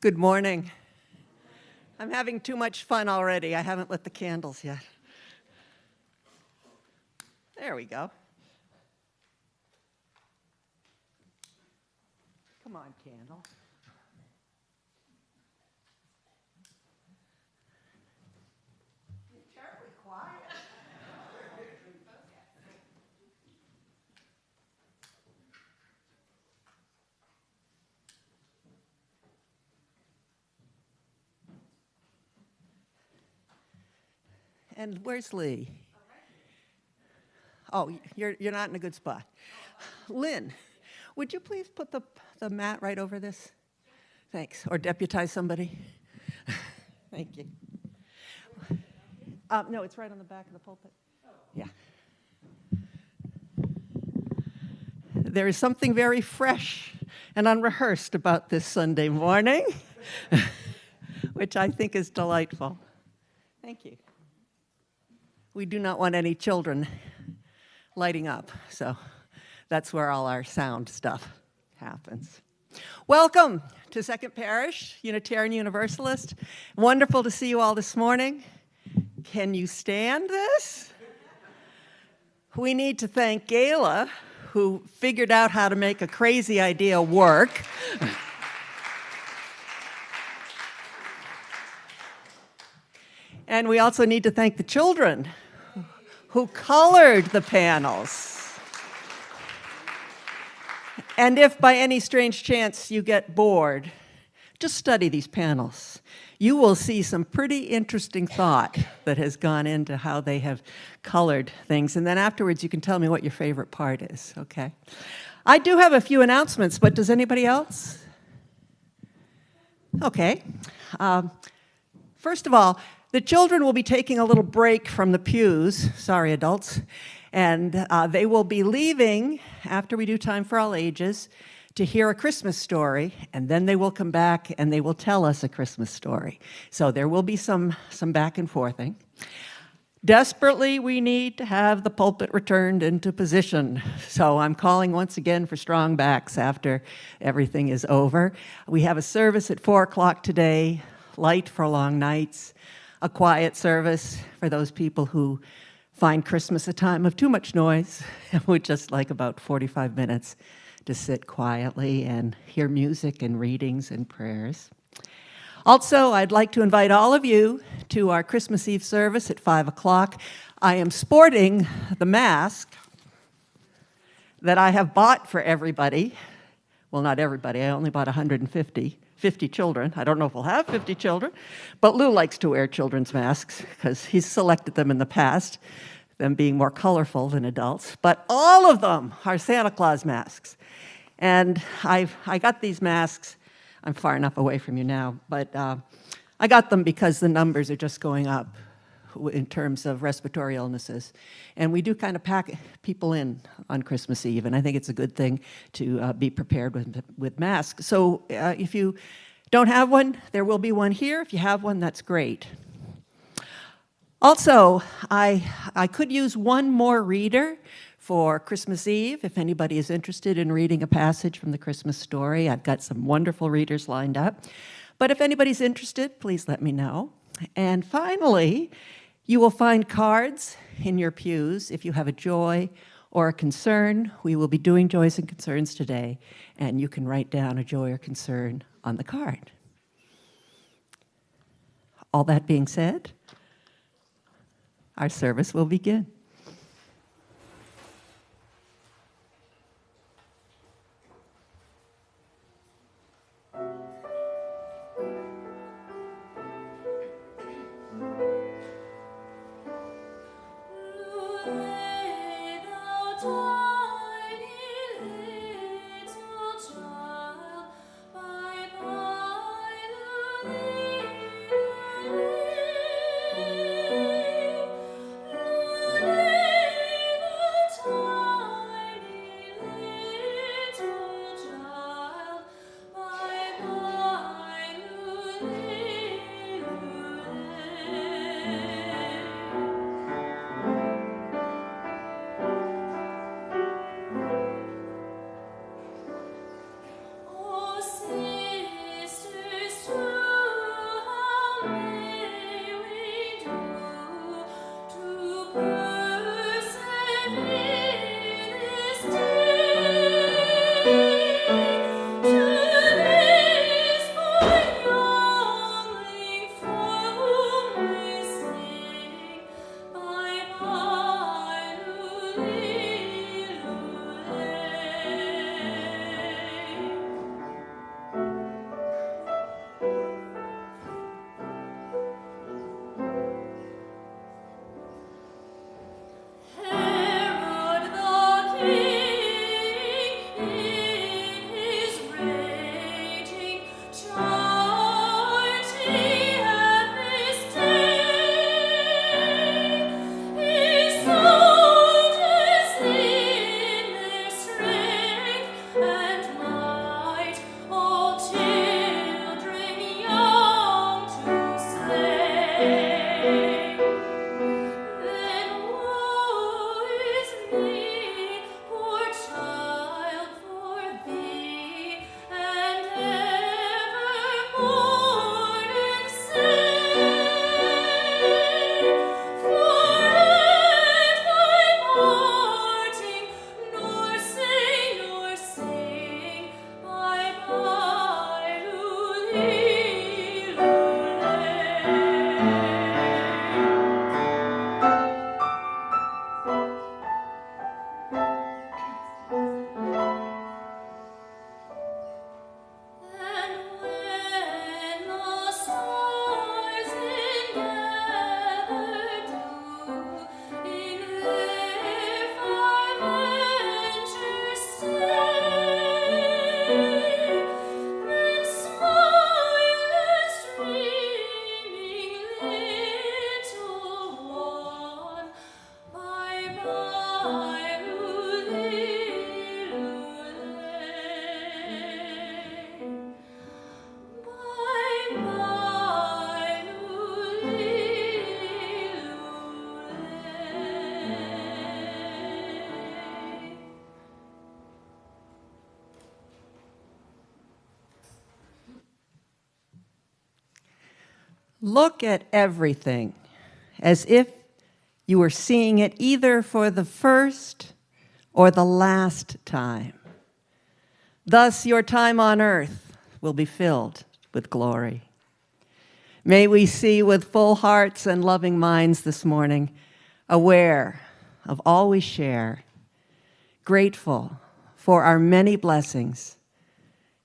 Good morning. I'm having too much fun already. I haven't lit the candles yet. There we go. Come on, candle. You're terribly quiet. And where's Lee? Oh, you're not in a good spot. Lynn, would you please put the mat right over this? Thanks. Or deputize somebody. Thank you. No, it's right on the back of the pulpit. Yeah. There is something very fresh and unrehearsed about this Sunday morning, which I think is delightful. Thank you. We do not want any children lighting up, so that's where all our sound stuff happens. Welcome to Second Parish, Unitarian Universalist. Wonderful to see you all this morning. Can you stand this? We need to thank Gayla, who figured out how to make a crazy idea work. And we also need to thank the children who colored the panels. And if by any strange chance you get bored, just study these panels. You will see some pretty interesting thought that has gone into how they have colored things. And then afterwards, you can tell me what your favorite part is, okay? I do have a few announcements, but does anybody else? Okay. First of all, the children will be taking a little break from the pews, sorry adults, and they will be leaving after we do Time for All Ages to hear a Christmas story, and then they will come back and they will tell us a Christmas story. So there will be some back and forthing. Desperately, we need to have the pulpit returned into position. So I'm calling once again for strong backs after everything is over. We have a service at 4 o'clock today, light for long nights, a quiet service for those people who find Christmas a time of too much noise and would just like about 45 minutes to sit quietly and hear music and readings and prayers. Also, I'd like to invite all of you to our Christmas Eve service at 5 o'clock. I am sporting the mask that I have bought for everybody. Well, not everybody. I only bought 50 children. I don't know if we'll have 50 children, but Lou likes to wear children's masks because he's selected them in the past, them being more colorful than adults. But all of them are Santa Claus masks. And I got these masks. I'm far enough away from you now, but I got them because the numbers are just going up in terms of respiratory illnesses. And we do kind of pack people in on Christmas Eve, and I think it's a good thing to be prepared with masks. So if you don't have one, there will be one here. If you have one, that's great. Also, I could use one more reader for Christmas Eve, if anybody is interested in reading a passage from the Christmas story. I've got some wonderful readers lined up. But if anybody's interested, please let me know. And finally, you will find cards in your pews if you have a joy or a concern. We will be doing joys and concerns today, and you can write down a joy or concern on the card. All that being said, our service will begin. Bye. Look at everything as if you were seeing it either for the first or the last time. Thus, your time on earth will be filled with glory. May we see with full hearts and loving minds this morning, aware of all we share, grateful for our many blessings,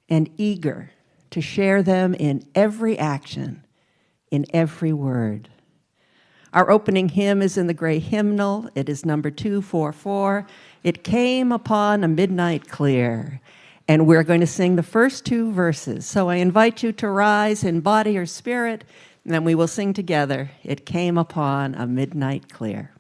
and eager to share them in every action, in every word. Our opening hymn is in the gray hymnal. It is number 244. It came upon a midnight clear. And we're going to sing the first two verses. So I invite you to rise in body or spirit, and then we will sing together, It Came Upon a Midnight Clear.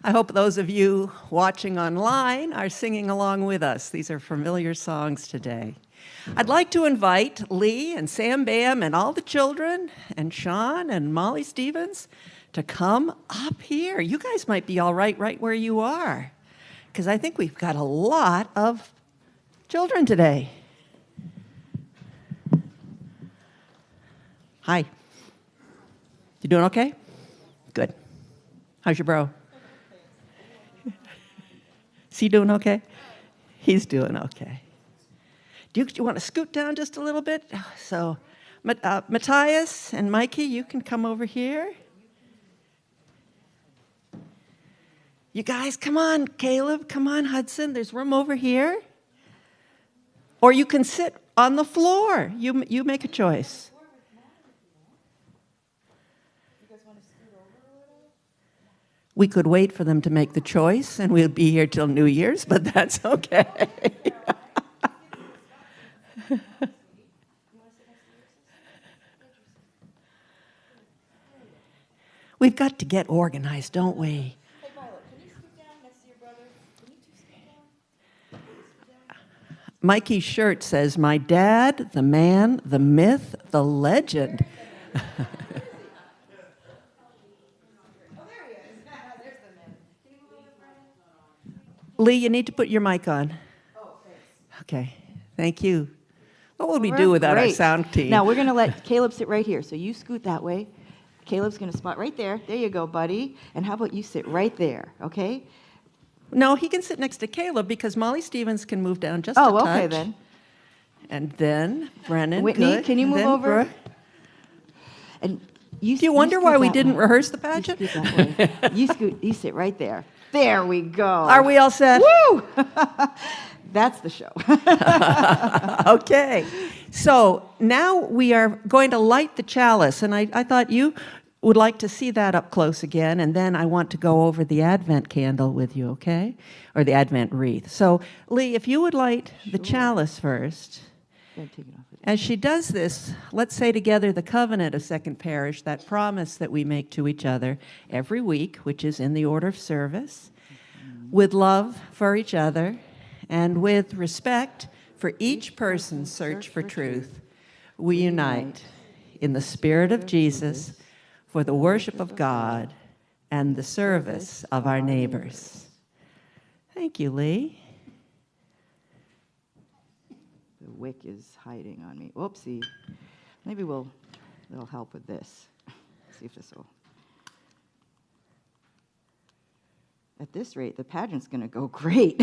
I hope those of you watching online are singing along with us. These are familiar songs today. I'd like to invite Lee and Sam Bam and all the children and Sean and Molly Stevens to come up here. You guys might be all right where you are, because I think we've got a lot of children today. Hi. You doing okay? Good. How's your bro? Is he doing okay? He's doing okay. Do you want to scoot down just a little bit? So, Matthias and Mikey, you can come over here. You guys, come on, Caleb, come on, Hudson. There's room over here. Or you can sit on the floor. You make a choice. We could wait for them to make the choice, and we'll be here till New Year's, but that's okay. We've got to get organized, don't we? Hey, Violet, can you scoot down next to your brother? Can you two scoot down? Mikey's shirt says, "My dad, the man, the myth, the legend." Lee, you need to put your mic on. Oh, thanks. Okay, thank you. What would we do without our sound team? Now, we're going to let Caleb sit right here. So you scoot that way. Caleb's going to spot right there. There you go, buddy. And how about you sit right there, okay? No, he can sit next to Caleb because Molly Stevens can move down just a touch. Oh, okay then. And then Brennan, Whitney, good. can you move Then over? Brooke. And Do you wonder why we didn't rehearse the pageant? You scoot that way. You sit right there. There we go. Are we all set? Woo! That's the show. Okay. So now we are going to light the chalice, and I thought you would like to see that up close again, and then I want to go over the Advent candle with you, okay? Or the Advent wreath. So, Lee, if you would light the chalice first. Gotta take it off. As she does this, let's say together the covenant of Second Parish, that promise that we make to each other every week, which is in the order of service, with love for each other and with respect for each person's search for truth. We unite in the spirit of Jesus for the worship of God and the service of our neighbors. Thank you, Lee. The wick is hiding on me. Whoopsie. Maybe it'll help with this. See if this will. At this rate, the pageant's going to go great.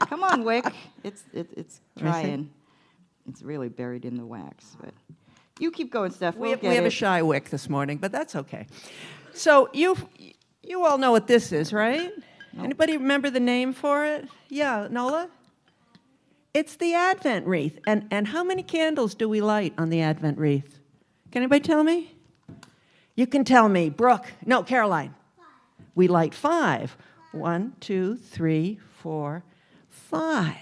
Come on, wick. It's trying. It's really buried in the wax, but you keep going, Steph. We have a shy wick this morning, but that's okay. So you all know what this is, right? Nope. Anybody remember the name for it? Yeah, Nola? It's the Advent wreath. And how many candles do we light on the Advent wreath? Can anybody tell me? You can tell me. Brooke. No, Caroline. 5. We light 5. 1, 2, 3, 4, 5.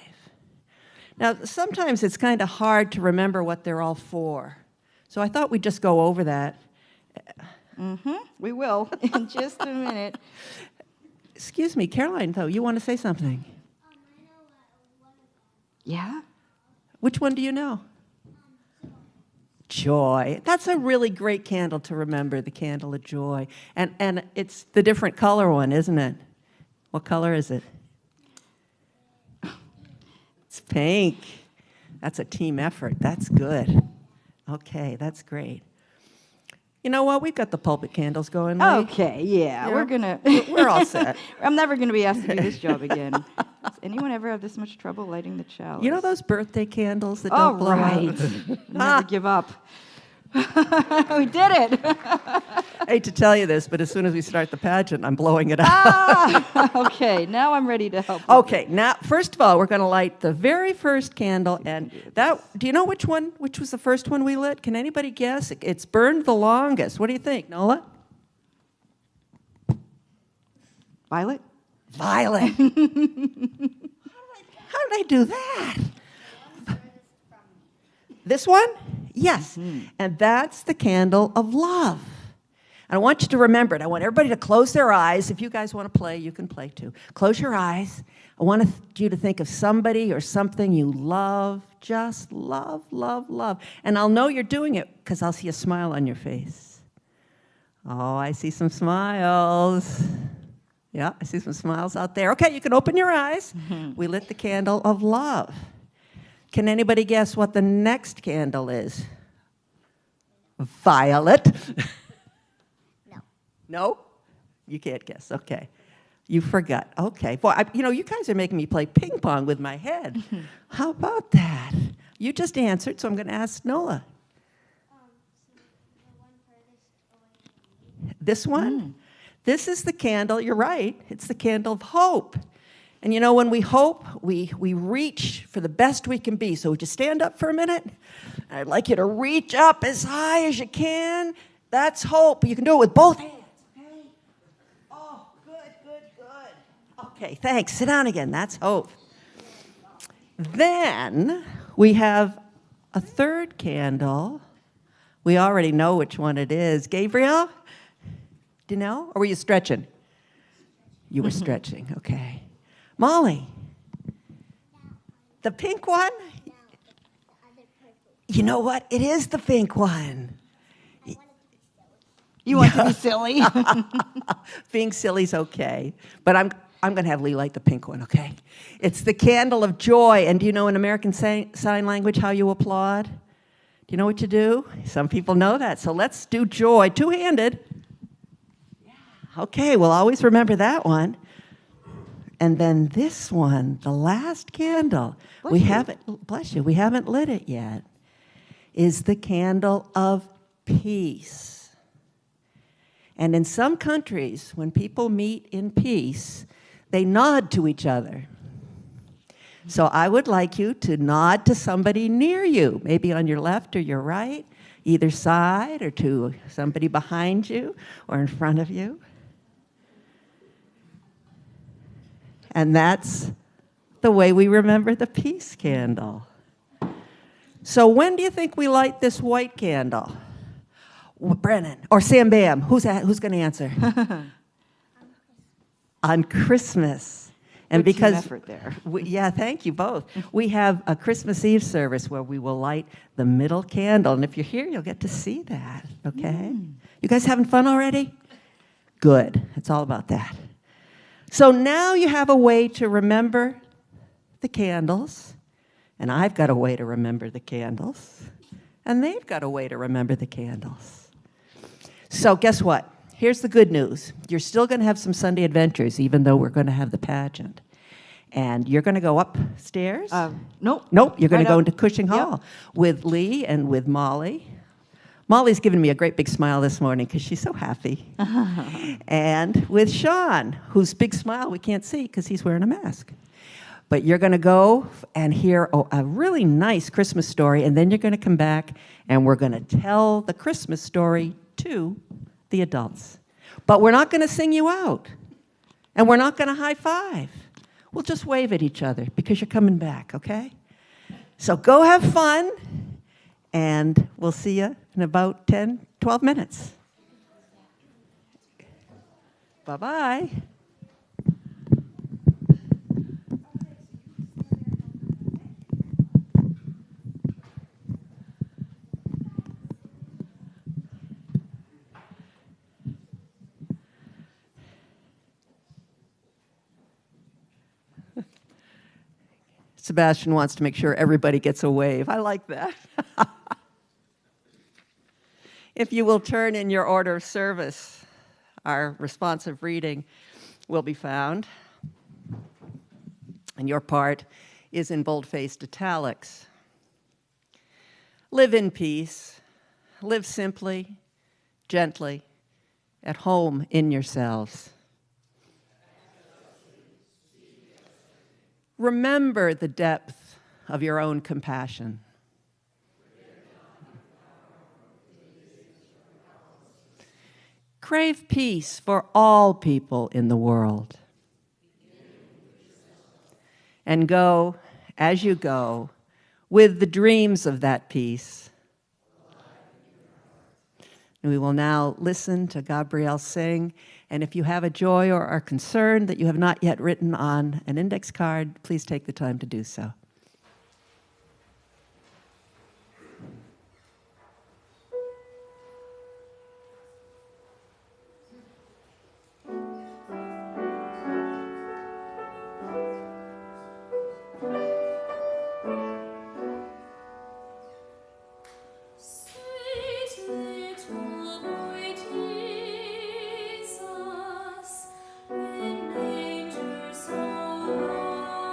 Now, sometimes it's kind of hard to remember what they're all for. So I thought we'd just go over that. We will in just a minute. Excuse me, Caroline, though, you want to say something? I know one of them. Yeah? Which one do you know? Joy. That's a really great candle to remember, the candle of joy. And it's the different color one, isn't it? What color is it? It's pink. That's a team effort. That's good. Okay, that's great. You know what? We've got the pulpit candles going. Lee. Okay, yeah. Yeah. We're going to... We're all set. I'm never going to be asked to do this job again. Does anyone ever have this much trouble lighting the chalice? You know those birthday candles that Oh, don't blow right. out? Never give up. We did it. I hate to tell you this, but as soon as we start the pageant, I'm blowing it out. Okay, now I'm ready to help. Okay, now, first of all, we're going to light the very first candle, and do you know which was the first one we lit? Can anybody guess? It's burned the longest. What do you think, Nola? Violet? Violet. How did I do that? This one? Yes. And that's the candle of love. And I want you to remember it. I want everybody to close their eyes. If you guys want to play, you can play too. Close your eyes. I want you to think of somebody or something you love. Just love, love, love. And I'll know you're doing it because I'll see a smile on your face. Oh, I see some smiles. Yeah, I see some smiles out there. Okay, you can open your eyes. We lit the candle of love. Can anybody guess what the next candle is? Violet. No. No? You can't guess. Okay. You forgot. Okay. Boy, you guys are making me play ping pong with my head. How about that? You just answered, so I'm going to ask Nola. So the one furthest away. This one? This is the candle. You're right. It's the candle of hope. And when we hope, we reach for the best we can be. So would you stand up for a minute? I'd like you to reach up as high as you can. That's hope. You can do it with both hands, okay? Oh, good. Okay, thanks. Sit down again. That's hope. Then we have a third candle. We already know which one it is. Gabriel? Do you know? Or were you stretching? You were stretching, okay. Molly, the pink one? No, the other purple. You know what? It is the pink one. I want to be silly. You want to be silly? Being silly's okay, but I'm going to have Lee light the pink one, okay? It's the candle of joy. And do you know in American Sign Language how you applaud? Do you know what you do? Some people know that. So let's do joy, two-handed. Okay, we'll always remember that one. And then this one, the last candle, we haven't lit it yet, is the candle of peace. And in some countries, when people meet in peace, they nod to each other. So I would like you to nod to somebody near you, maybe on your left or your right, either side, or to somebody behind you or in front of you. And that's the way we remember the peace candle. So when do you think we light this white candle? Brennan or Sam Bam? Who's going to answer? On Christmas. And Good team because, effort there. yeah, thank you both. We have a Christmas Eve service where we will light the middle candle. And if you're here, you'll get to see that, okay? You guys having fun already? Good. It's all about that. So now you have a way to remember the candles. And I've got a way to remember the candles. And they've got a way to remember the candles. So guess what? Here's the good news. You're still going to have some Sunday adventures, even though we're going to have the pageant. And you're going to go upstairs? Nope. Nope, you're going Right to go up. into Cushing Yep. Hall with Lee and with Molly. Molly's given me a great big smile this morning because she's so happy. And with Sean, whose big smile we can't see because he's wearing a mask. But you're going to go and hear a really nice Christmas story, and then you're going to come back and we're going to tell the Christmas story to the adults. But we're not going to sing you out, and we're not going to high five. We'll just wave at each other because you're coming back, okay? So go have fun, and we'll see you in about 10, 12 minutes. Bye-bye. Sebastian wants to make sure everybody gets a wave. I like that. If you will turn in your order of service, our responsive reading will be found. And your part is in bold-faced italics. Live in peace. Live simply, gently, at home in yourselves. Remember the depth of your own compassion. Crave peace for all people in the world. And go, as you go, with the dreams of that peace. And we will now listen to Gabrielle sing. And if you have a joy or are concerned that you have not yet written on an index card, please take the time to do so. Sweet little boy Jesus, in manger so low.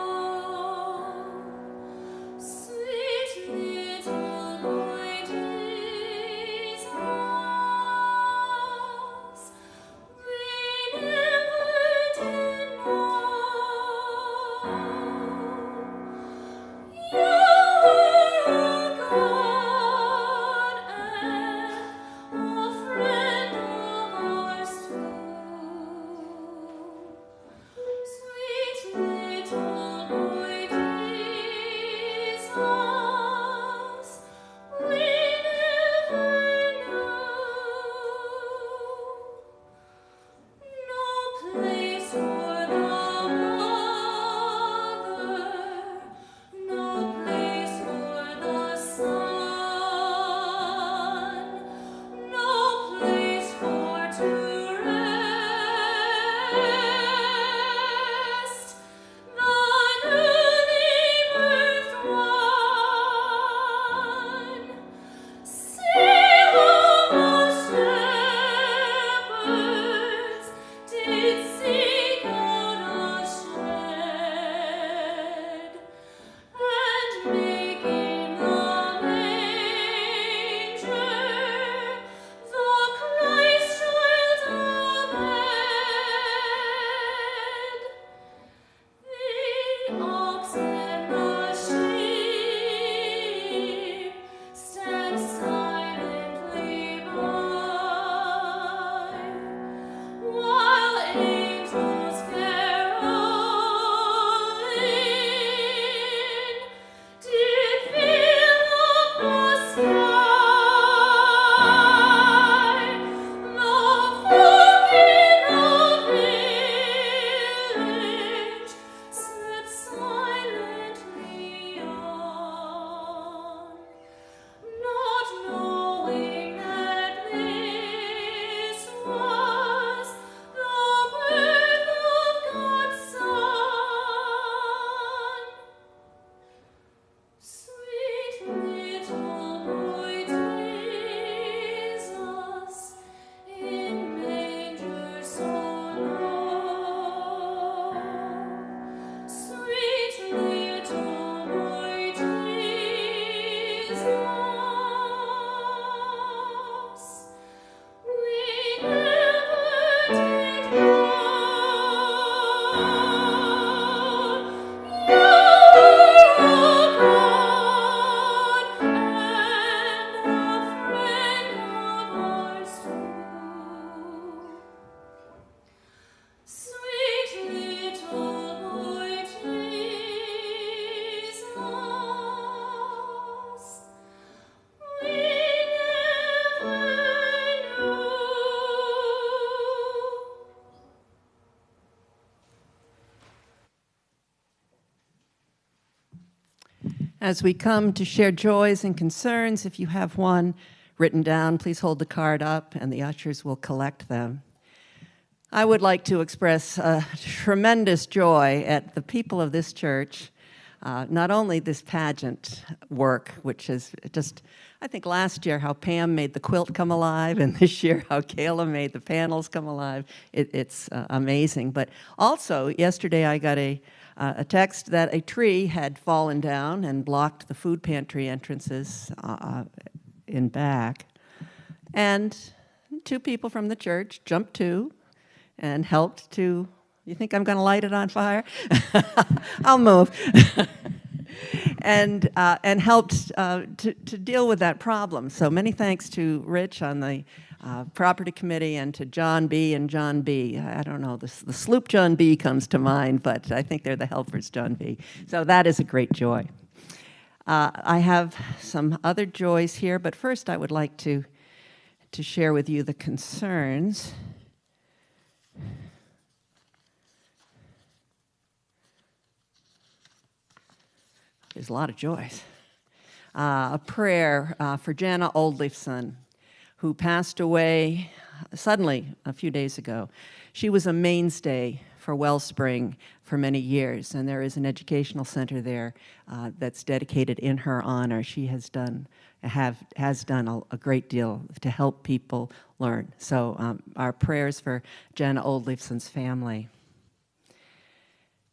As we come to share joys and concerns, if you have one written down, please hold the card up and the ushers will collect them. I would like to express tremendous joy at the people of this church, not only this pageant work, which is just, I think last year how Pam made the quilt come alive, and this year how Kayla made the panels come alive. It's amazing. But also, yesterday I got a text that a tree had fallen down and blocked the food pantry entrances in back. And 2 people from the church jumped to and helped to, you think I'm going to light it on fire? I'll move. and helped to deal with that problem. So many thanks to Rich on the property committee and to John B. and John B. I don't know, the sloop John B. comes to mind, but I think they're the helpers John B. So that is a great joy. I have some other joys here, but first I would like to share with you the concerns. There's a lot of joys. A prayer for Jana Oldleifson, who passed away suddenly a few days ago. She was a mainstay for Wellspring for many years, and there is an educational center there that's dedicated in her honor. She has done a great deal to help people learn. So our prayers for Jana Oldleifson's family.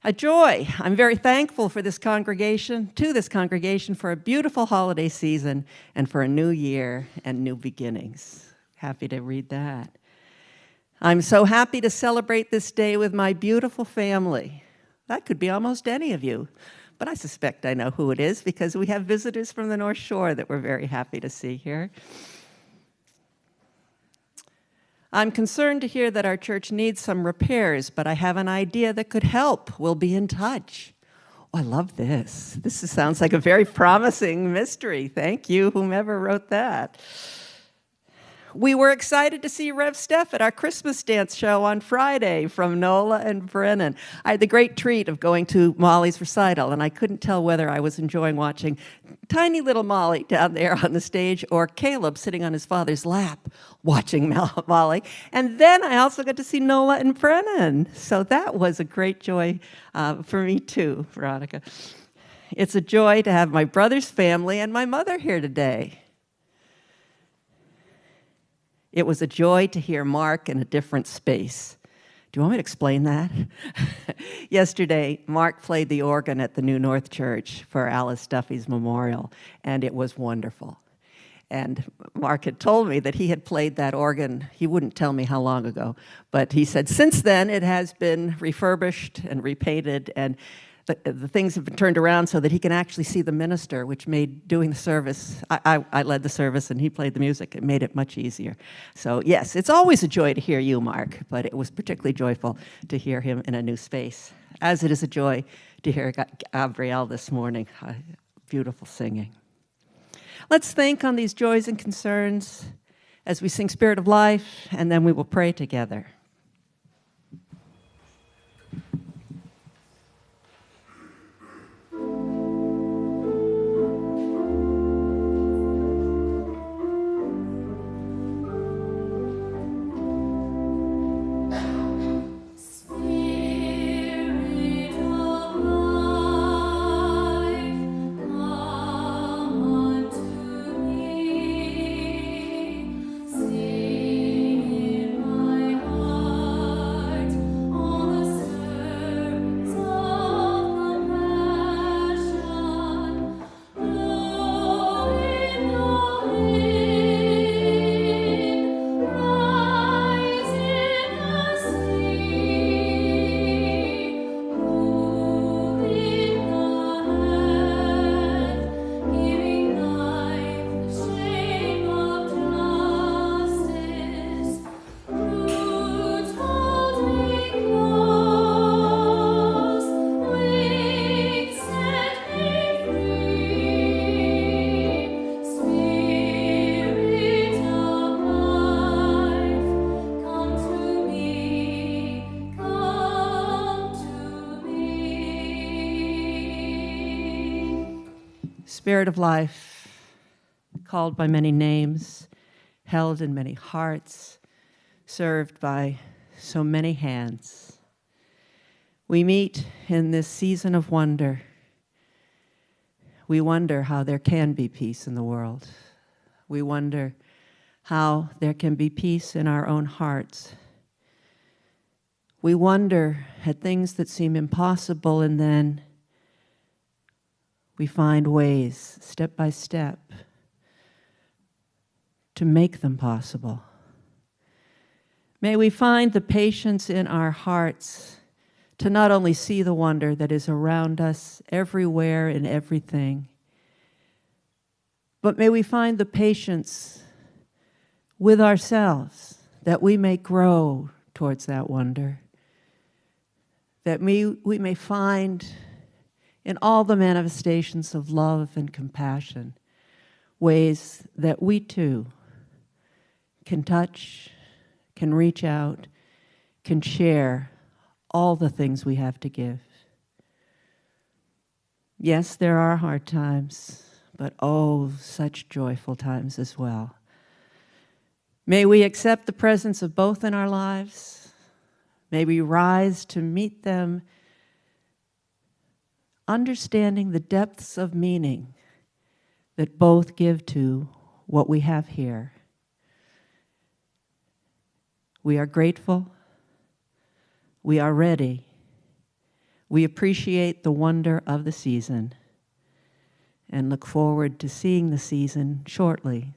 A joy. I'm very thankful for this congregation, for a beautiful holiday season and for a new year and new beginnings. Happy to read that. I'm so happy to celebrate this day with my beautiful family. That could be almost any of you, but I suspect I know who it is because we have visitors from the North Shore that we're very happy to see here. I'm concerned to hear that our church needs some repairs, but I have an idea that could help. We'll be in touch. Oh, I love this. Sounds like a very promising mystery. Thank you, whomever wrote that. We were excited to see Rev Steph at our Christmas dance show on Friday from Nola and Brennan. I had the great treat of going to Molly's recital, and I couldn't tell whether I was enjoying watching tiny little Molly down there on the stage or Caleb sitting on his father's lap watching Molly. And then I also got to see Nola and Brennan. So that was a great joy for me too, Veronica. It's a joy to have my brother's family and my mother here today. It was a joy to hear Mark in a different space. Do you want me to explain that? Yesterday, Mark played the organ at the New North Church for Alice Duffy's memorial, and it was wonderful. And Mark had told me that he had played that organ, he wouldn't tell me how long ago, but he said since then it has been refurbished and repainted, and the things have been turned around so that he can actually see the minister, which made doing the service, I led the service and he played the music, it made it much easier. So yes, it's always a joy to hear you, Mark, but it was particularly joyful to hear him in a new space, as it is a joy to hear Gabrielle this morning. Beautiful singing. Let's think on these joys and concerns as we sing Spirit of Life, and then we will pray together. Sing in my heart. Spirit of life, called by many names, held in many hearts, served by so many hands. We meet in this season of wonder. We wonder how there can be peace in the world. We wonder how there can be peace in our own hearts. We wonder at things that seem impossible, and then we find ways, step by step, to make them possible. May we find the patience in our hearts to not only see the wonder that is around us everywhere in everything, but may we find the patience with ourselves that we may grow towards that wonder, that we may find in all the manifestations of love and compassion ways that we too can touch, can reach out, can share all the things we have to give. Yes, there are hard times, but oh, such joyful times as well. May we accept the presence of both in our lives. May we rise to meet them, understanding the depths of meaning that both give to what we have here. We are grateful. We are ready. We appreciate the wonder of the season and look forward to seeing the season shortly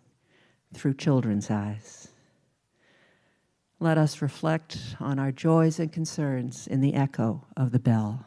through children's eyes. Let us reflect on our joys and concerns in the echo of the bell.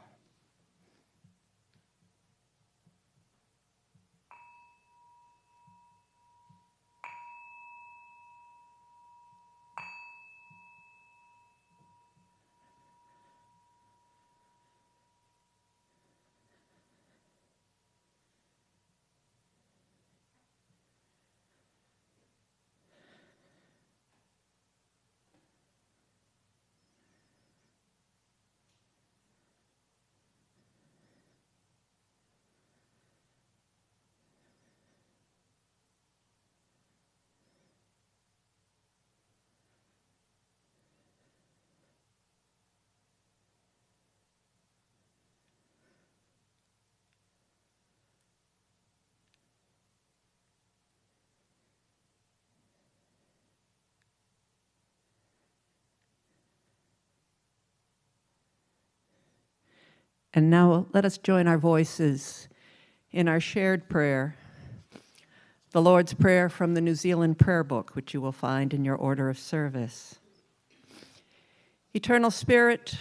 And now let us join our voices in our shared prayer, the Lord's Prayer from the New Zealand Prayer Book, which you will find in your order of service. Eternal Spirit,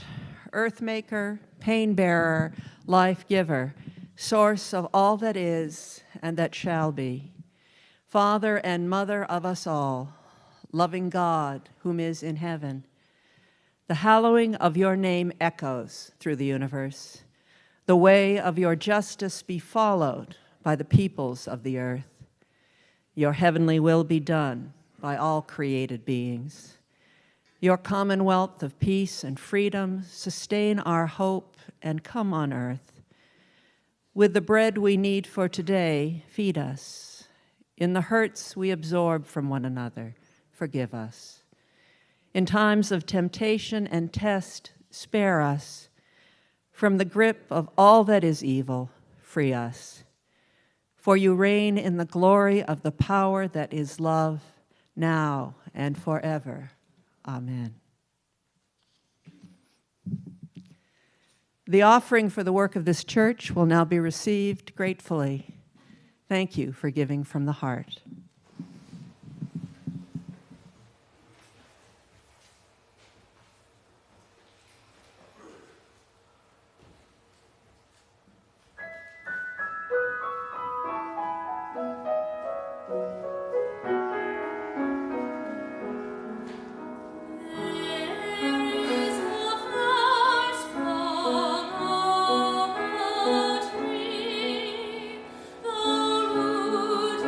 Earth Maker, Pain Bearer, Life Giver, Source of all that is and that shall be, Father and Mother of us all, loving God whom is in heaven, the hallowing of your name echoes through the universe. The way of your justice be followed by the peoples of the earth. Your heavenly will be done by all created beings. Your commonwealth of peace and freedom sustain our hope and come on earth. With the bread we need for today, feed us. In the hurts we absorb from one another, forgive us. In times of temptation and test, spare us. From the grip of all that is evil, free us. For you reign in the glory of the power that is love, now and forever. Amen. The offering for the work of this church will now be received gratefully. Thank you for giving from the heart. There is a flower sprung on a tree, the root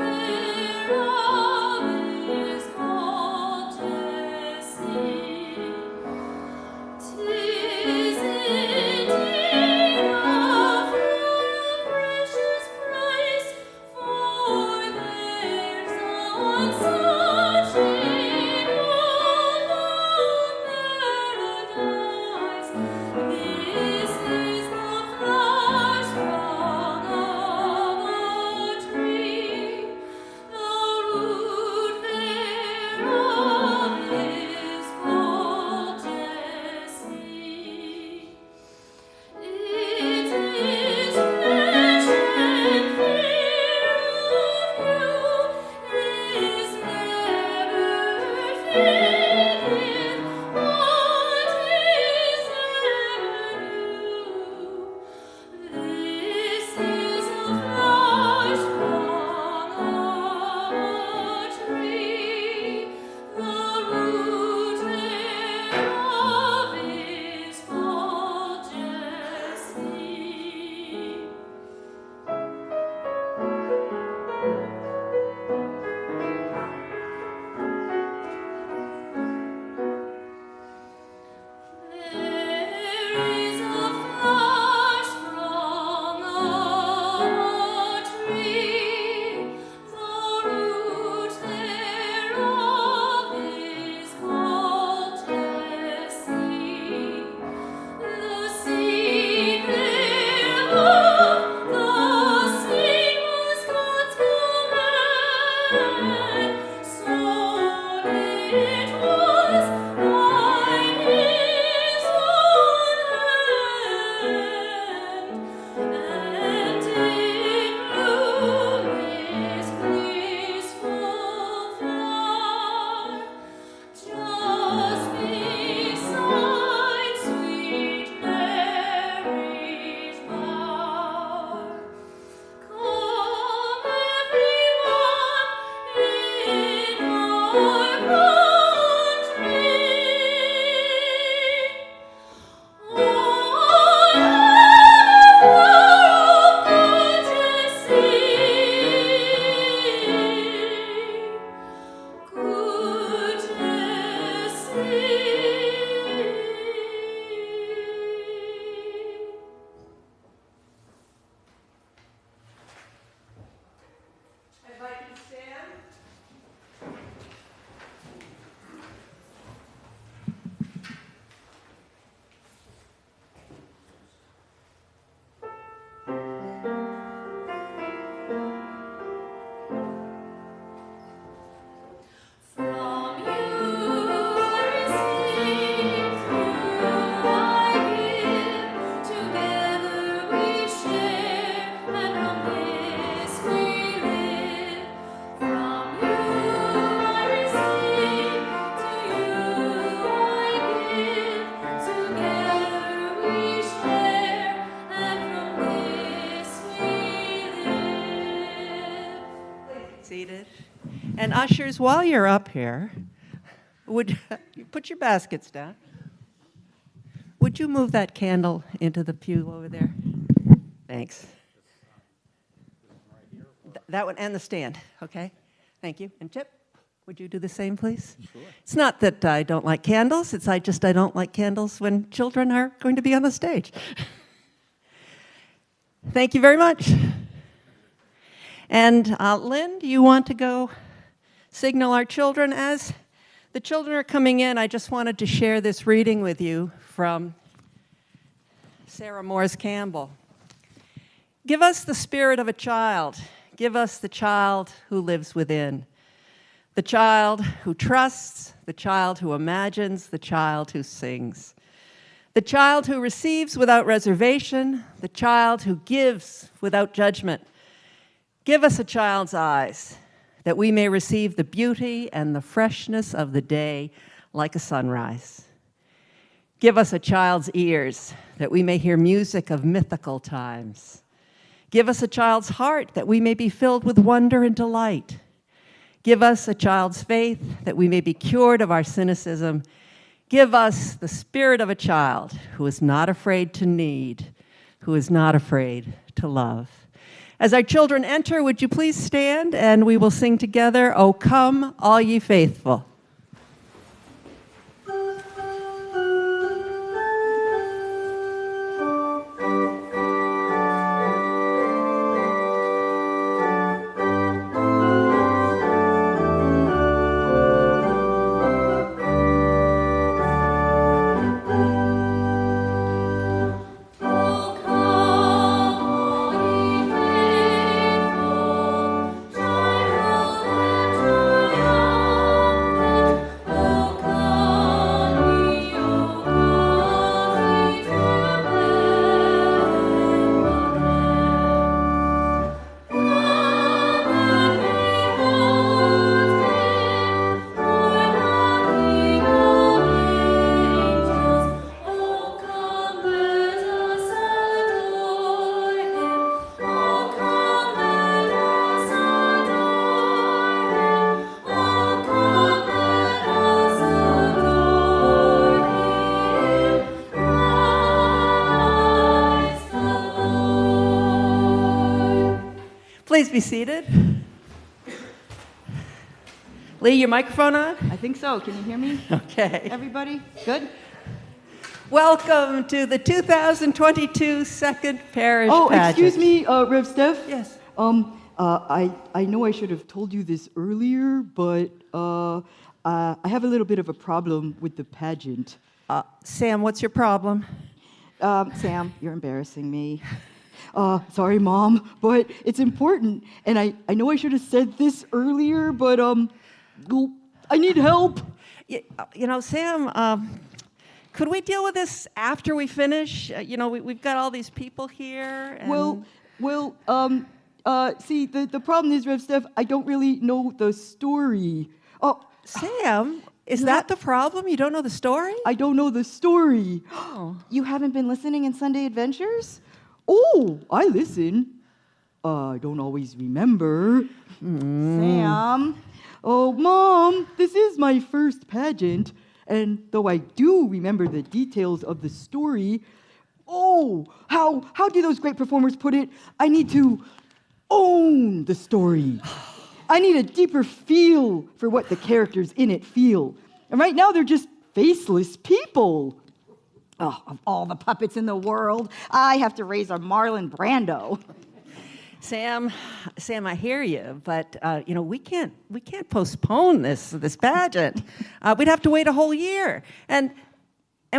Seated. And ushers, while you're up here, would you put your baskets down? Would you move that candle into the pew over there? Thanks. That one and the stand, okay? Thank you. And Chip, would you do the same, please? Sure. It's not that I don't like candles, it's I don't like candles when children are going to be on the stage. Thank you very much. And Lynn, do you want to go signal our children? As the children are coming in, I just wanted to share this reading with you from Sarah Morris Campbell. Give us the spirit of a child. Give us the child who lives within. The child who trusts, the child who imagines, the child who sings. The child who receives without reservation, the child who gives without judgment. Give us a child's eyes, that we may receive the beauty and the freshness of the day like a sunrise. Give us a child's ears, that we may hear music of mythical times. Give us a child's heart, that we may be filled with wonder and delight. Give us a child's faith, that we may be cured of our cynicism. Give us the spirit of a child who is not afraid to need, who is not afraid to love. As our children enter, would you please stand and we will sing together, "O come, all ye faithful." Please be seated. Lee, your microphone on? I think so. Can you hear me? Okay. Everybody? Good? Welcome to the 2022 Second Parish Oh, Pageant. excuse me, Rev Steph. Yes. I know I should have told you this earlier, but I have a little bit of a problem with the pageant. Sam, what's your problem? Sam, you're embarrassing me. Sorry, Mom, but it's important, and I know I should have said this earlier, but well, I need help. You know, Sam, could we deal with this after we finish? We've got all these people here. And See, the problem is, Rev Steph, I don't really know the story. Oh, Sam, is that the problem? You don't know the story? I don't know the story. You haven't been listening in Sunday Adventures? Oh, I listen. I don't always remember. Sam. Oh, Mom, this is my first pageant, and though I do remember the details of the story, how do those great performers put it? I need to own the story. I need a deeper feel for what the characters in it feel. And right now, they're just faceless people. Oh, of all the puppets in the world, I have to raise a Marlon Brando. Sam, I hear you, but we can't postpone this pageant. We'd have to wait a whole year, and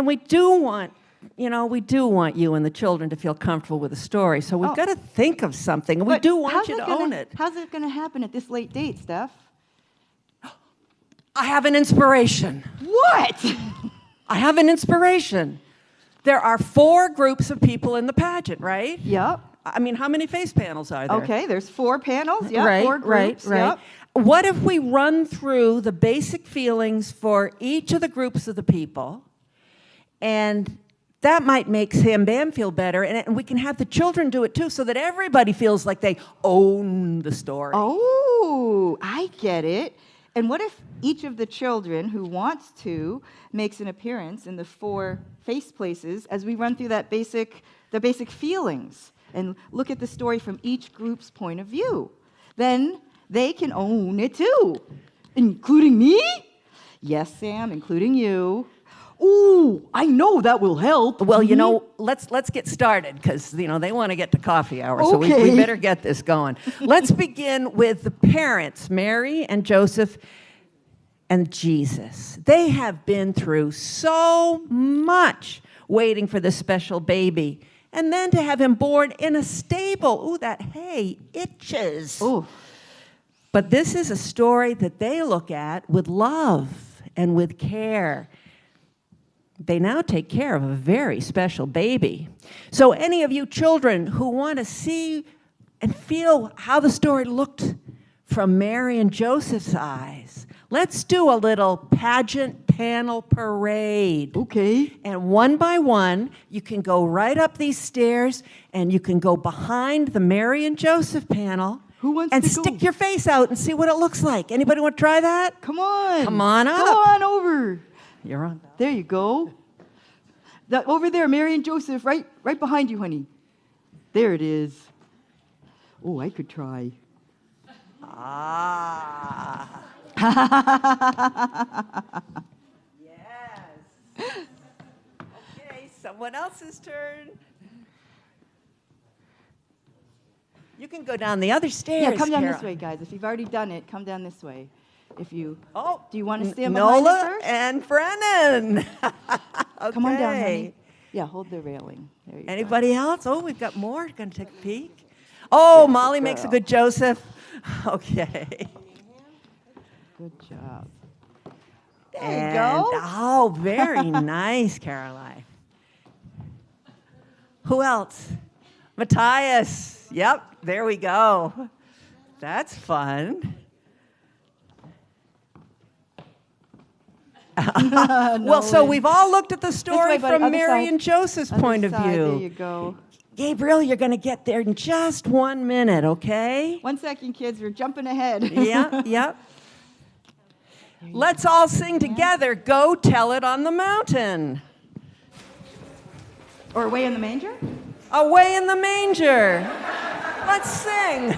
we do want you and the children to feel comfortable with the story. So we've got to think of something. We But do want how's you it to gonna- own it. How's it going to happen at this late date, Steph? I have an inspiration. What? I have an inspiration. There are 4 groups of people in the pageant, right? Yep. I mean, how many face panels are there? Okay, there's 4 panels. Yeah, right, 4 groups. Right. Yep. What if we run through the basic feelings for each of the groups of the people, and that might make Sam Bam feel better, and we can have the children do it too, so that everybody feels like they own the story. Oh, I get it. And what if each of the children who wants to makes an appearance in the 4 face places as we run through the basic feelings and look at the story from each group's point of view? Then they can own it too. Including me? Yes, Sam, including you. Ooh, I know that will help. Well, let's get started, because they want to get to coffee hour, so we Okay. better get this going. Let's begin with the parents, Mary and Joseph and Jesus. They have been through so much waiting for this special baby, and then to have him born in a stable. Ooh, that hay itches. Oh, But this is a story that they look at with love and with care. They now take care of a very special baby. So any of you children who want to see and feel how the story looked from Mary and Joseph's eyes, let's do a little pageant panel parade. Okay. And one by one, you can go right up these stairs, and you can go behind the Mary and Joseph panel. Who wants and to go? stick your face out and see what it looks like. Anybody want to try that? Come on. Come on up. Go on over. You're on. There you go. Over there, Mary and Joseph, right behind you, honey. There it is. Oh, I could try. Ah. Yes. Okay, someone else's turn. You can go down the other stairs. yeah, come down Kara. this way, guys. If you've already done it, come down this way. If you Oh, do you want to stand behind Nola it first? and Brennan. Okay. Come on down, honey. Yeah, hold the railing. There you go. Anybody else? Oh, we've got more. Going to take a peek. Oh, Molly makes a good Joseph. Okay. Good job. There And- you go. Oh, very nice, Caroline. Who else? Matthias. Yep, there we go. That's fun. Well, so we've all looked at the story way, buddy. from Other Mary side. and Joseph's Other point of side. There you view. go. Gabriel, you're going to get there in just 1 minute, okay? 1 second, kids. We're jumping ahead. Yeah, yep. Let's all sing together, Go Tell It on the Mountain. Or away in the manger. Away in the manger. Let's sing.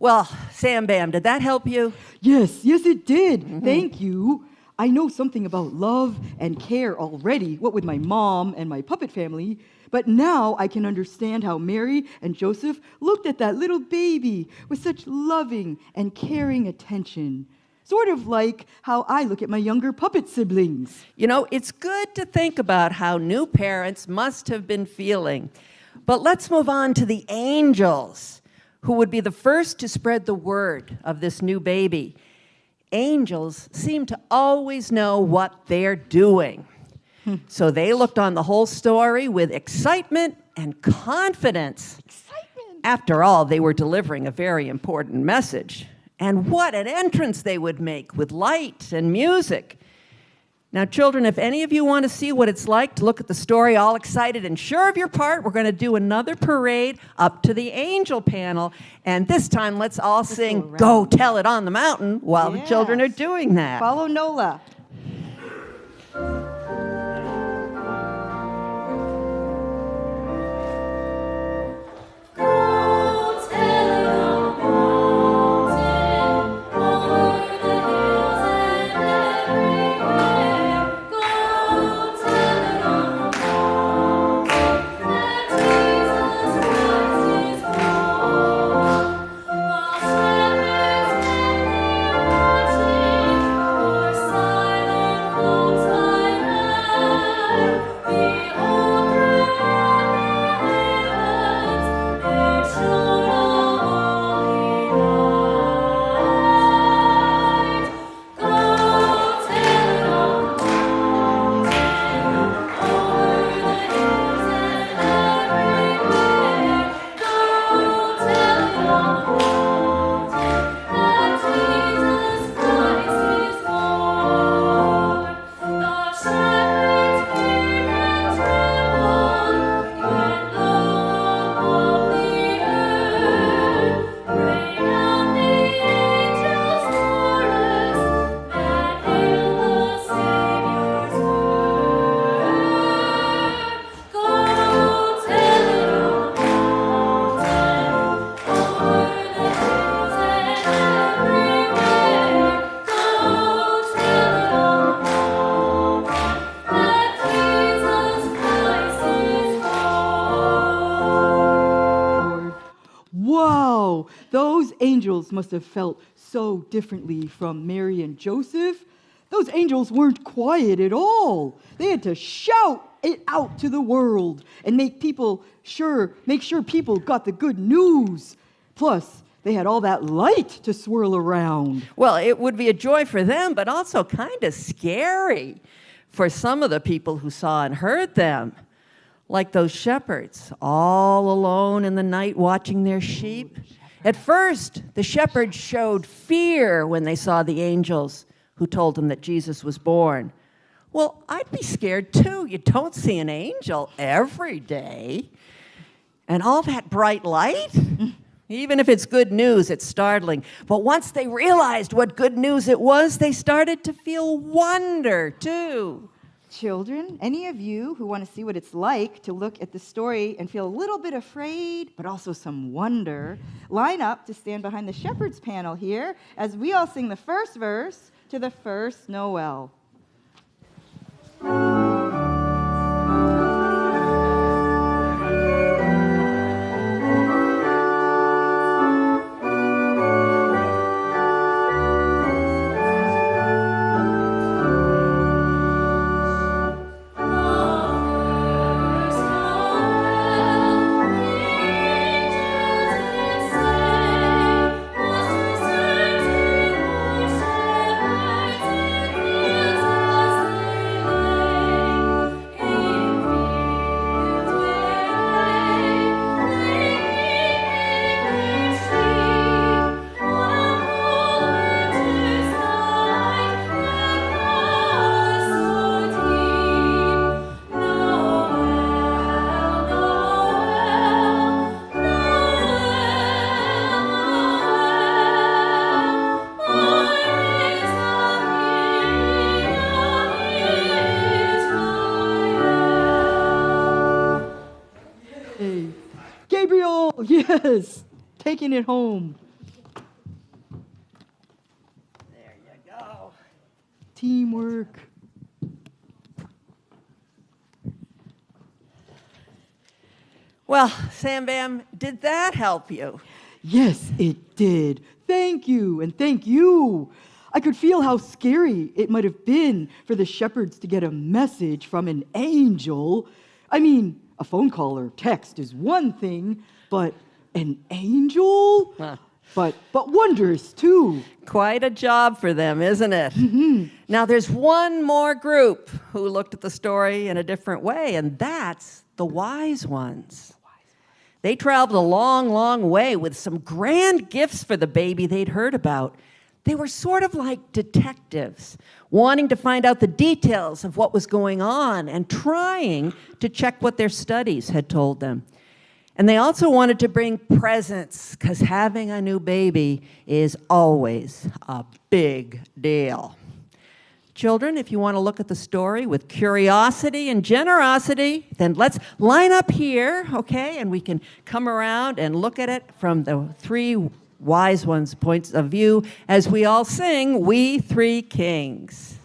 Well, Sam Bam, did that help you? Yes, it did. Thank you. I know something about love and care already, what with my mom and my puppet family, but now I can understand how Mary and Joseph looked at that little baby with such loving and caring attention. Sort of like how I look at my younger puppet siblings. You know, it's good to think about how new parents must have been feeling. But let's move on to the angels, who would be the first to spread the word of this new baby. Angels seem to always know what they're doing. So they looked on the whole story with excitement and confidence. After all, they were delivering a very important message. And what an entrance they would make with light and music. Now, children, if any of you want to see what it's like to look at the story all excited and sure of your part, we're going to do another parade up to the angel panel. And this time, let's all sing Go Tell It on the Mountain while the children are Yes. doing that. Follow Nola. Go tell it on the mountain, o'er the hills and everywhere. Go tell it on the mountain that Jesus Christ is born. While shepherds stand there watching, o'er silent flocks by night, behold through the heavens there shone a holy light. Go tell it on the mountain, o'er the hills and everywhere. Go tell it on the mountain that Jesus Christ is born. The shepherds feared and trembled when lo, above the earth rang out the angels' chorus that hailed the Savior's birth. Go tell it on the mountain, o'er the hills and everywhere. Go tell it on the mountain that Jesus Christ is born. Wow, those angels must have felt so differently from Mary and Joseph. Those angels weren't quiet at all. They had to shout it out to the world and make sure people got the good news. Plus, they had all that light to swirl around. Well, it would be a joy for them, but also kind of scary for some of the people who saw and heard them. Like those shepherds, all alone in the night watching their sheep. At first, the shepherds showed fear when they saw the angels who told them that Jesus was born. Well, I'd be scared too. You don't see an angel every day. And all that bright light, even if it's good news, it's startling. But once they realized what good news it was, they started to feel wonder too. Children, any of you who want to see what it's like to look at the story and feel a little bit afraid, but also some wonder, line up to stand behind the shepherds panel here as we all sing the first verse to the first Noel. Gabriel, yes, taking it home. teamwork. Well, Sam Bam, did that help you? Yes, it did. Thank you, and thank you. I could feel how scary it might have been for the shepherds to get a message from an angel. I mean, a phone call or text is one thing, but an angel? Huh. But wondrous, too. Quite a job for them, isn't it? Now, there's one more group who looked at the story in a different way, and that's the wise ones. They traveled a long, long way with some grand gifts for the baby they'd heard about. They were sort of like detectives, wanting to find out the details of what was going on and trying to check what their studies had told them. And they also wanted to bring presents, because having a new baby is always a big deal. Children, if you want to look at the story with curiosity and generosity, then let's line up here, okay? And we can come around and look at it from the three wise ones' points of view as we all sing, "We Three Kings."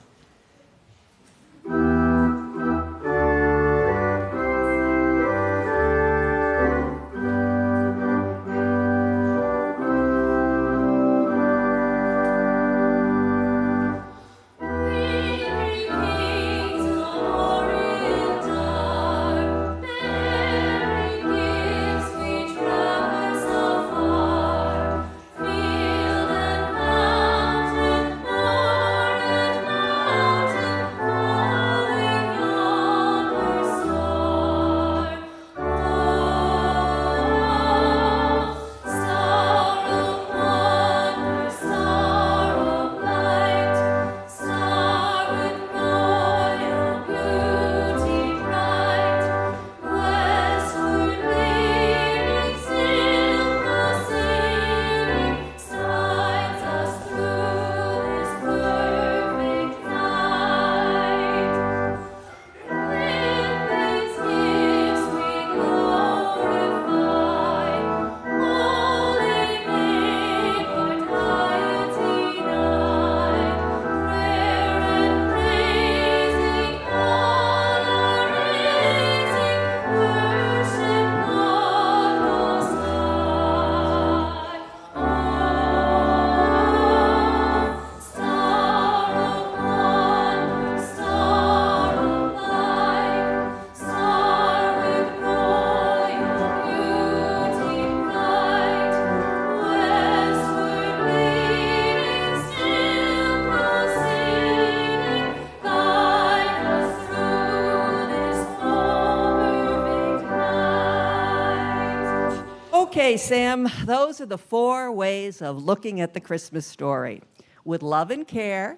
Okay, Sam, those are the 4 ways of looking at the Christmas story. With love and care,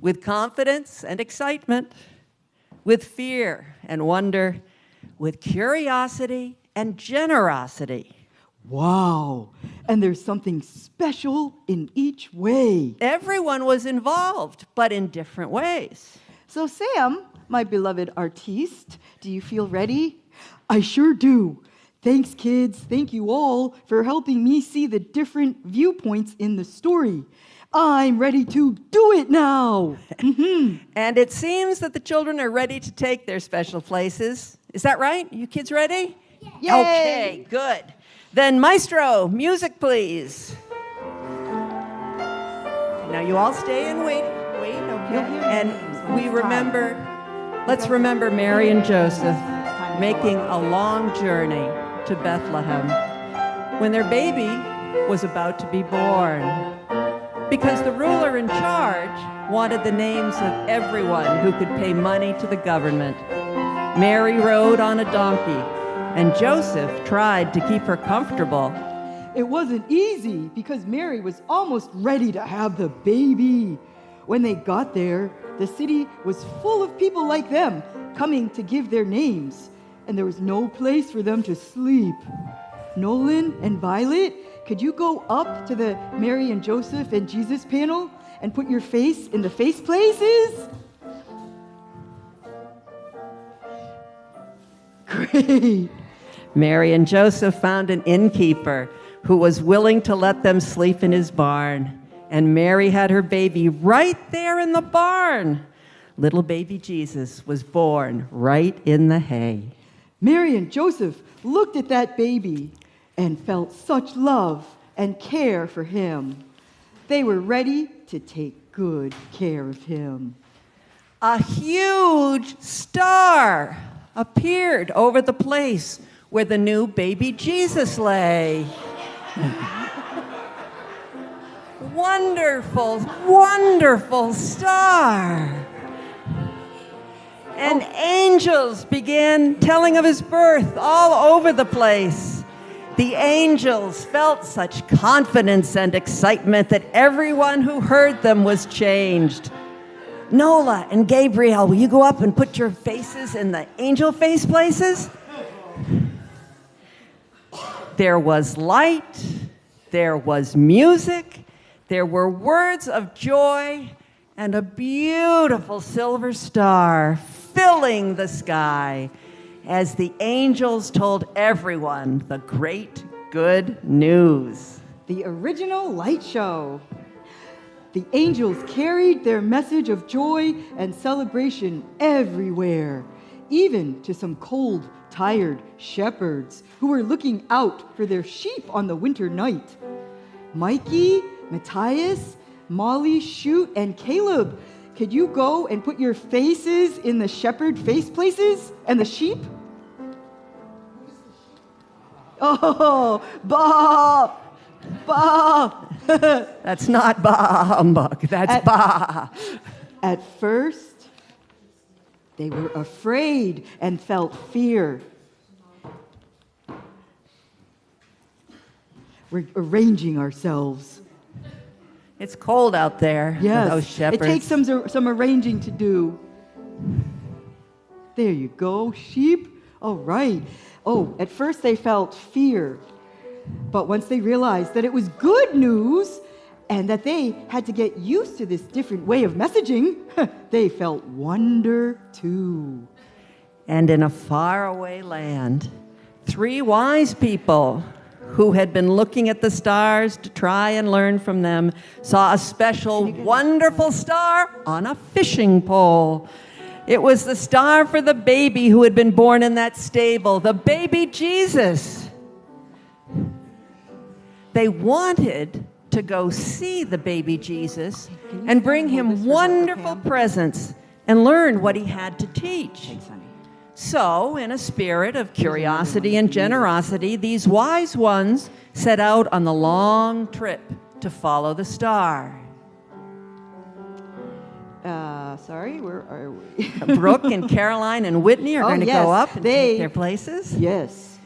with confidence and excitement, with fear and wonder, with curiosity and generosity. Wow. And there's something special in each way. Everyone was involved, but in different ways. So, Sam, my beloved artiste, do you feel ready? I sure do. Thanks, kids. Thank you all for helping me see the different viewpoints in the story. I'm ready to do it now. And it seems that the children are ready to take their special places. Is that right? You kids ready? Yay! Okay, good. Then Maestro, music please. Now you all stay and wait, okay? And we remember, let's remember Mary and Joseph making a long journey to Bethlehem when their baby was about to be born, because the ruler in charge wanted the names of everyone who could pay money to the government. Mary rode on a donkey, and Joseph tried to keep her comfortable. It wasn't easy because Mary was almost ready to have the baby. When they got there, the city was full of people like them coming to give their names, and there was no place for them to sleep. Nolan and Violet, could you go up to the Mary and Joseph and Jesus panel and put your face in the face places? Great. Mary and Joseph found an innkeeper who was willing to let them sleep in his barn. And Mary had her baby right there in the barn. Little baby Jesus was born right in the hay. Mary and Joseph looked at that baby and felt such love and care for him. They were ready to take good care of him. A huge star appeared over the place where the new baby Jesus lay. Wonderful, wonderful star. And angels began telling of his birth all over the place. The angels felt such confidence and excitement that everyone who heard them was changed. Nola and Gabriel, will you go up and put your faces in the angel face places? There was light, there was music, there were words of joy, and a beautiful silver star filling the sky as the angels told everyone the great good news. The original light show. The angels carried their message of joy and celebration everywhere, even to some cold, tired shepherds who were looking out for their sheep on the winter night. Mikey, Matthias, Molly, Shoot, and Caleb, could you go and put your faces in the shepherd face places and the sheep? Oh, bah, bah. That's not bah humbug, that's bah. At first, they were afraid and felt fear. We're arranging ourselves. It's cold out there Yes, for those shepherds. it takes some arranging to do. There you go, sheep. All right. Oh, at first they felt fear, but once they realized that it was good news and that they had to get used to this different way of messaging, they felt wonder too. And in a faraway land, 3 wise people who had been looking at the stars to try and learn from them saw a special, wonderful star on a fishing pole. It was the star for the baby who had been born in that stable, the baby Jesus. They wanted to go see the baby Jesus and bring him wonderful presents and learn what he had to teach. So, in a spirit of curiosity and generosity, these wise ones set out on the long trip to follow the star. Sorry, where are we? Brooke and Caroline and Whitney are Oh, going to yes, go up and they- take their places. Yes.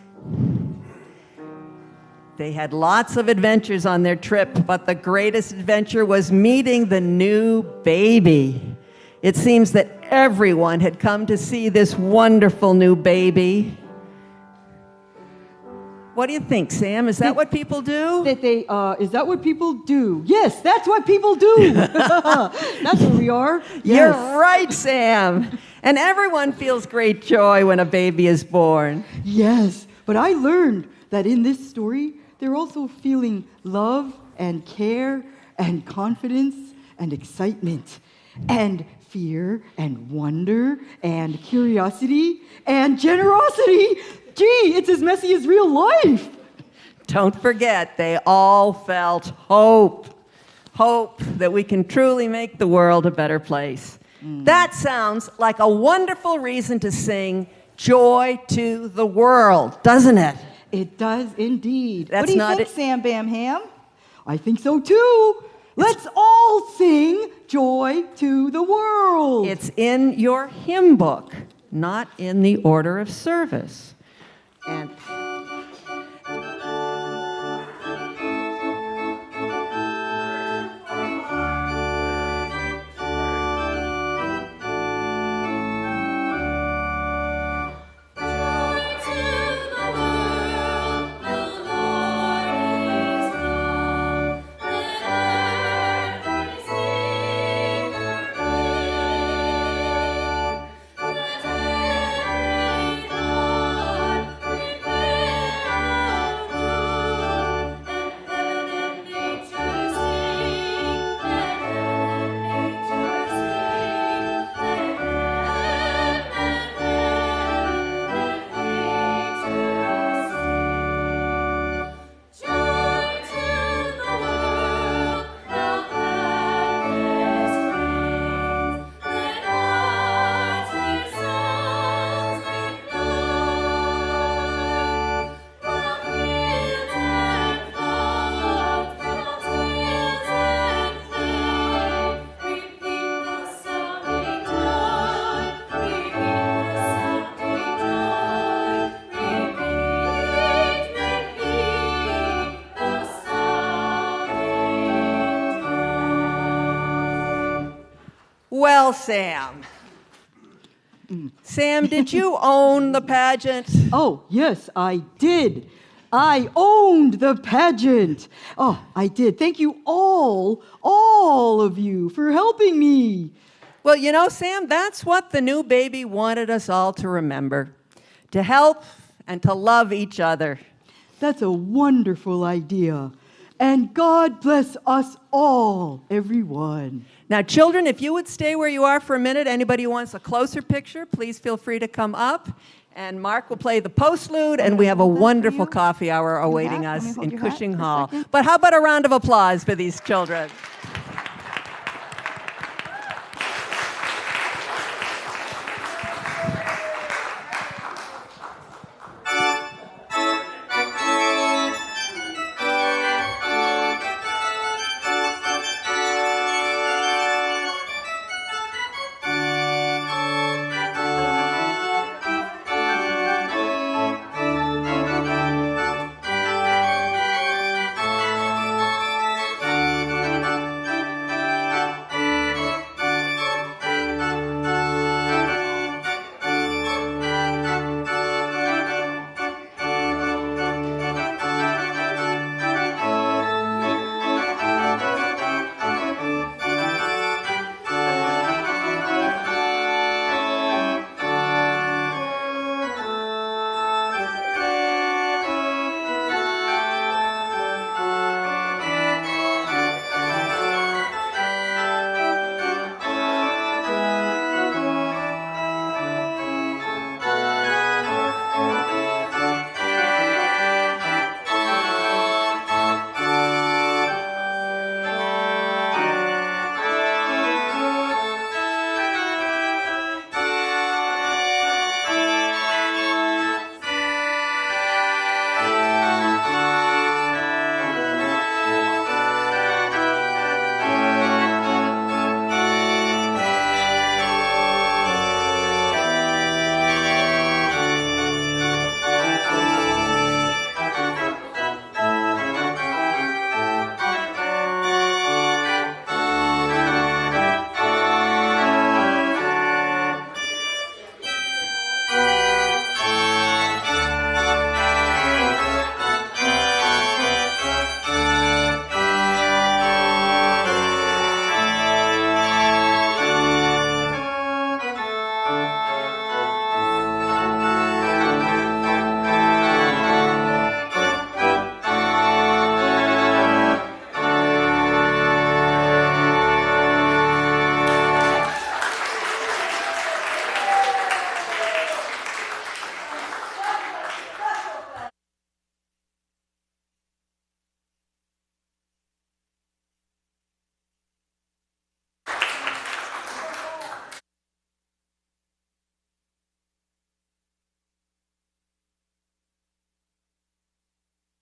They had lots of adventures on their trip, but the greatest adventure was meeting the new baby. It seems that everyone had come to see this wonderful new baby. What do you think, Sam? Is that what people do? That they, is that what people do? Yes, that's what people do. That's what we are. You're Yes. right, Sam. And everyone feels great joy when a baby is born. Yes, but I learned that in this story, they're also feeling love and care and confidence and excitement and fear and wonder and curiosity and generosity. Gee, it's as messy as real life. Don't forget, they all felt hope. Hope that we can truly make the world a better place. That sounds like a wonderful reason to sing Joy to the World, doesn't it? It does indeed. That's what do you not think, it- Sam Bam Ham? I think so too. Let's all sing Joy to the World. It's in your hymn book, not in the order of service. And Well, Sam. Sam, did you own the pageant? Oh, yes, I did. I owned the pageant. Oh, I did. Thank you all of you, for helping me. Well, you know, Sam, that's what the new baby wanted us all to remember, to help and to love each other. That's a wonderful idea. And God bless us all, everyone. Now, children, if you would stay where you are for a minute, anybody who wants a closer picture, please feel free to come up. And Mark will play the postlude, and we have a hold that for wonderful you? coffee hour awaiting Let me us hold in your hat Cushing for a Hall. second. But how about a round of applause for these children?